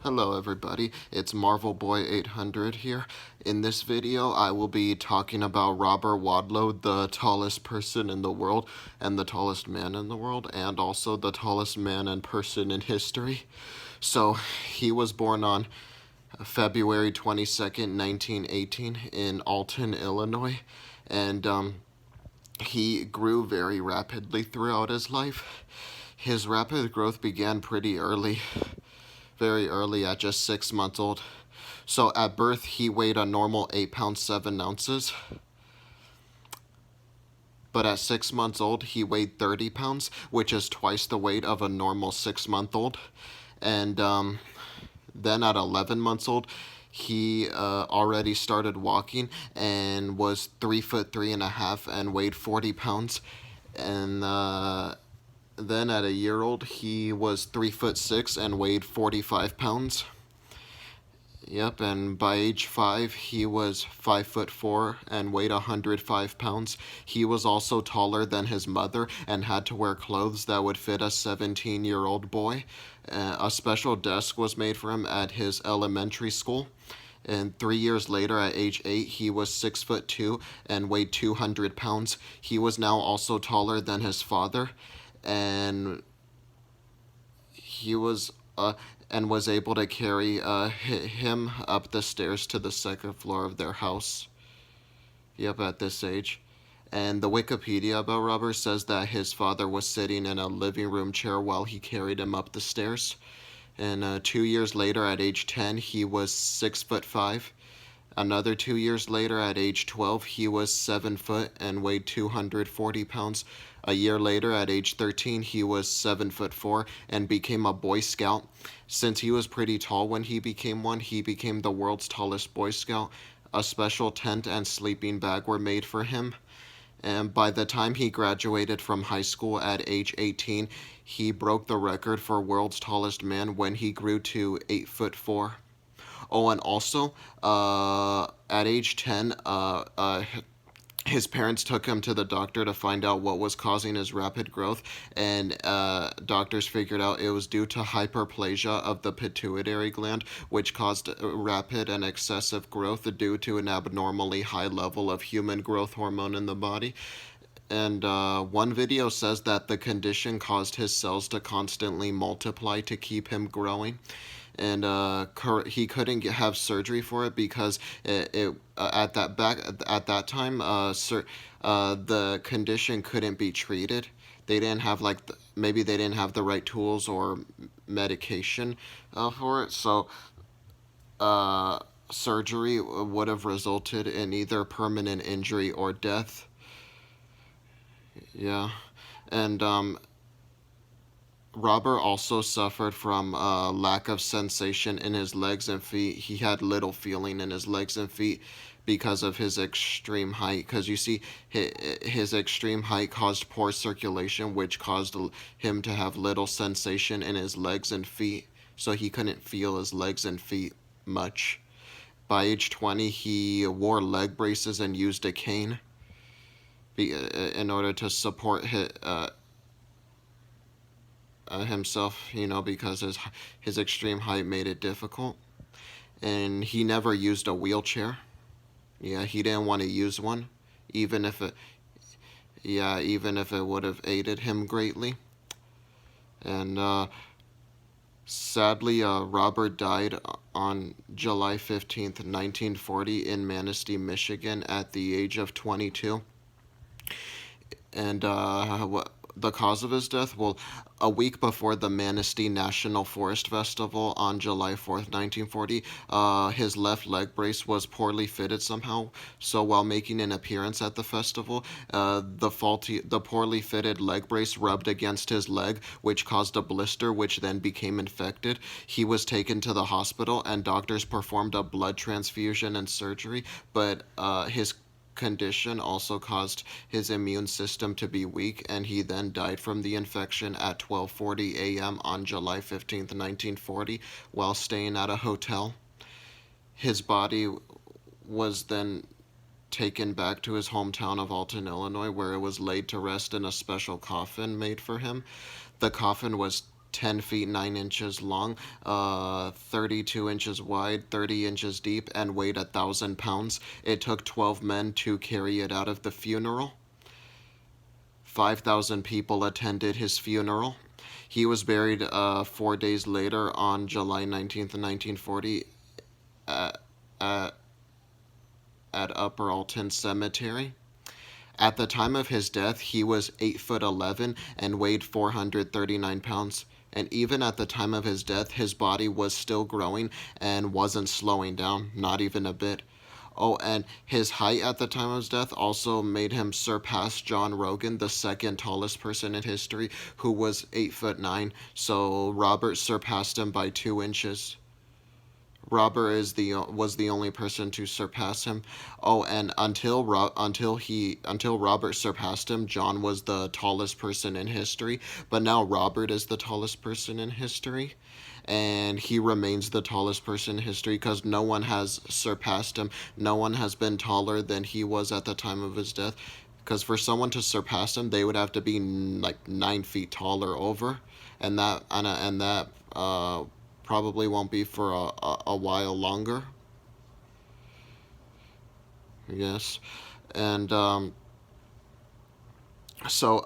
Hello everybody, it's Marvel Boy 800 here. In this video, I will be talking about Robert Wadlow, the tallest person in the world, and the tallest man in the world, and also the tallest man and person in history. So, he was born on February 22nd, 1918 in Alton, Illinois, and he grew very rapidly throughout his life. His rapid growth began pretty early, very early at just 6 months old. So at birth, he weighed a normal 8 pounds 7 ounces. But at 6 months old, he weighed 30 pounds, which is twice the weight of a normal 6 month old. And then at 11 months old, he already started walking and was 3 foot 3.5 and weighed 40 pounds. And then at a year old, he was 3 foot 6 and weighed 45 pounds. Yep, and by age 5, he was 5 foot 4 and weighed 105 pounds. He was also taller than his mother and had to wear clothes that would fit a 17-year-old boy. A special desk was made for him at his elementary school. And 3 years later, at age 8, he was 6 foot 2 and weighed 200 pounds. He was now also taller than his father, and he was able to carry him up the stairs to the second floor of their house. Yep, at this age. And the Wikipedia about Robert says that his father was sitting in a living room chair while he carried him up the stairs. And 2 years later, at age 10, he was 6 foot 5. Another 2 years later, at age 12, he was 7 foot and weighed 240 pounds. A year later, at age 13, he was 7 foot 4 and became a Boy Scout. Since he was pretty tall when he became one, he became the world's tallest Boy Scout. A special tent and sleeping bag were made for him. And by the time he graduated from high school at age 18, he broke the record for world's tallest man when he grew to 8 foot 4. Oh, and also, at age 10, his parents took him to the doctor to find out what was causing his rapid growth, and doctors figured out it was due to hyperplasia of the pituitary gland, which caused rapid and excessive growth due to an abnormally high level of human growth hormone in the body. And one video says that the condition caused his cells to constantly multiply to keep him growing. And he couldn't have surgery for it because at that time the condition couldn't be treated. They didn't have maybe they didn't have the right tools or medication for it. So surgery would have resulted in either permanent injury or death. Yeah, and Robert also suffered from lack of sensation in his legs and feet. He had little feeling in his legs and feet because of his extreme height. Because you see, his extreme height caused poor circulation, which caused him to have little sensation in his legs and feet. So he couldn't feel his legs and feet much. By age 20, he wore leg braces and used a cane in order to support himself, because his extreme height made it difficult. And he never used a wheelchair. Yeah, he didn't want to use one, even if it would have aided him greatly. And sadly, Robert died on July 15th, 1940 in Manistee, Michigan at the age of 22. And the cause of his death? Well, a week before the Manistee National Forest Festival on July 4th, 1940, his left leg brace was poorly fitted somehow. So while making an appearance at the festival, the poorly fitted leg brace rubbed against his leg, which caused a blister, which then became infected. He was taken to the hospital, and doctors performed a blood transfusion and surgery, but his condition also caused his immune system to be weak, and he then died from the infection at 12:40 a.m. on July 15th, 1940, while staying at a hotel. His body was then taken back to his hometown of Alton, Illinois, where it was laid to rest in a special coffin made for him. The coffin was 10 feet 9 inches long, 32 inches wide, 30 inches deep, and weighed 1,000 pounds. It took 12 men to carry it out of the funeral. 5,000 people attended his funeral. He was buried 4 days later on July 19th, 1940 at, at, at Upper Alton Cemetery. At the time of his death, he was 8'11" and weighed 439 pounds. And even at the time of his death, his body was still growing and wasn't slowing down, not even a bit. Oh, and his height at the time of his death also made him surpass John Rogan, the second tallest person in history, who was 8'9". So Robert surpassed him by 2 inches. Robert was the only person to surpass him. Oh, and until Robert surpassed him, John was the tallest person in history. But now Robert is the tallest person in history, and he remains the tallest person in history because no one has surpassed him. No one has been taller than he was at the time of his death. Because for someone to surpass him, they would have to be like 9 feet taller over, and that probably won't be for a while longer. Yes, and so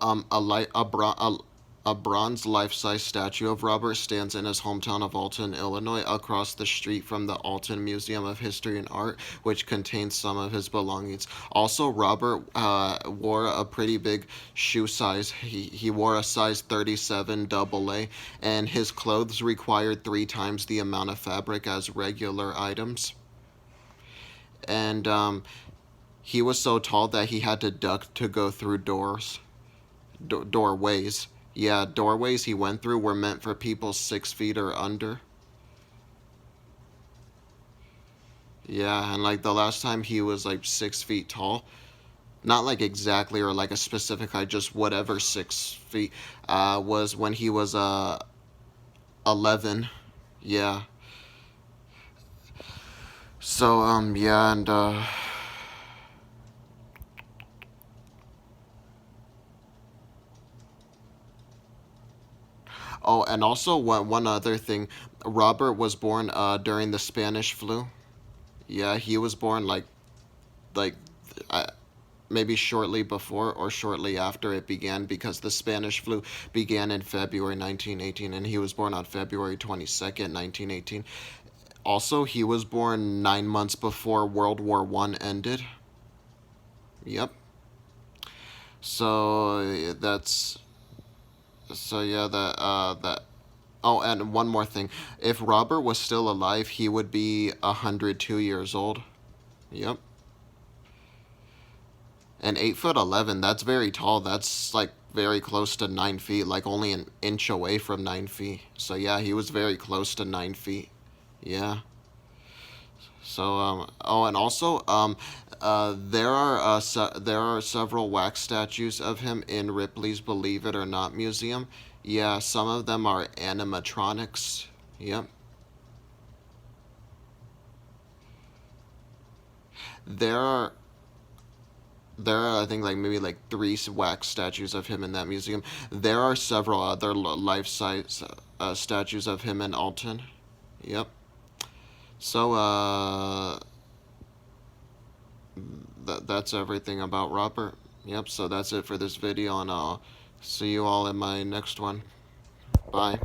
a bronze life-size statue of Robert stands in his hometown of Alton, Illinois, across the street from the Alton Museum of History and Art, which contains some of his belongings. Also, Robert wore a pretty big shoe size. He wore a size 37 AA, and his clothes required 3 times the amount of fabric as regular items. And he was so tall that he had to duck to go through doorways. Yeah, doorways he went through were meant for people 6 feet or under. Yeah, and like the last time he was like 6 feet tall, not like exactly or like a specific height, just whatever 6 feet, was when he was 11. Yeah. So yeah, and oh, and also one other thing, Robert was born during the Spanish flu. Yeah, he was born like uh, maybe shortly before or shortly after it began, because the Spanish flu began in February 1918 and he was born on February 22nd, 1918. Also, he was born 9 months before World War One ended. Yep. So that's so yeah that. Oh, and one more thing. If Robert was still alive, he would be 102 years old. Yep. And 8'11", that's very tall. That's like very close to 9 feet, like only an inch away from 9 feet. So yeah, he was very close to 9 feet. Yeah. So oh, and also there are several wax statues of him in Ripley's Believe It or Not museum. Yeah, some of them are animatronics. Yep. There are I think like maybe like 3 wax statues of him in that museum. There are several other life-size statues of him in Alton. Yep. So that's everything about Robert. Yep. So that's it for this video, and I'll see you all in my next one. Bye.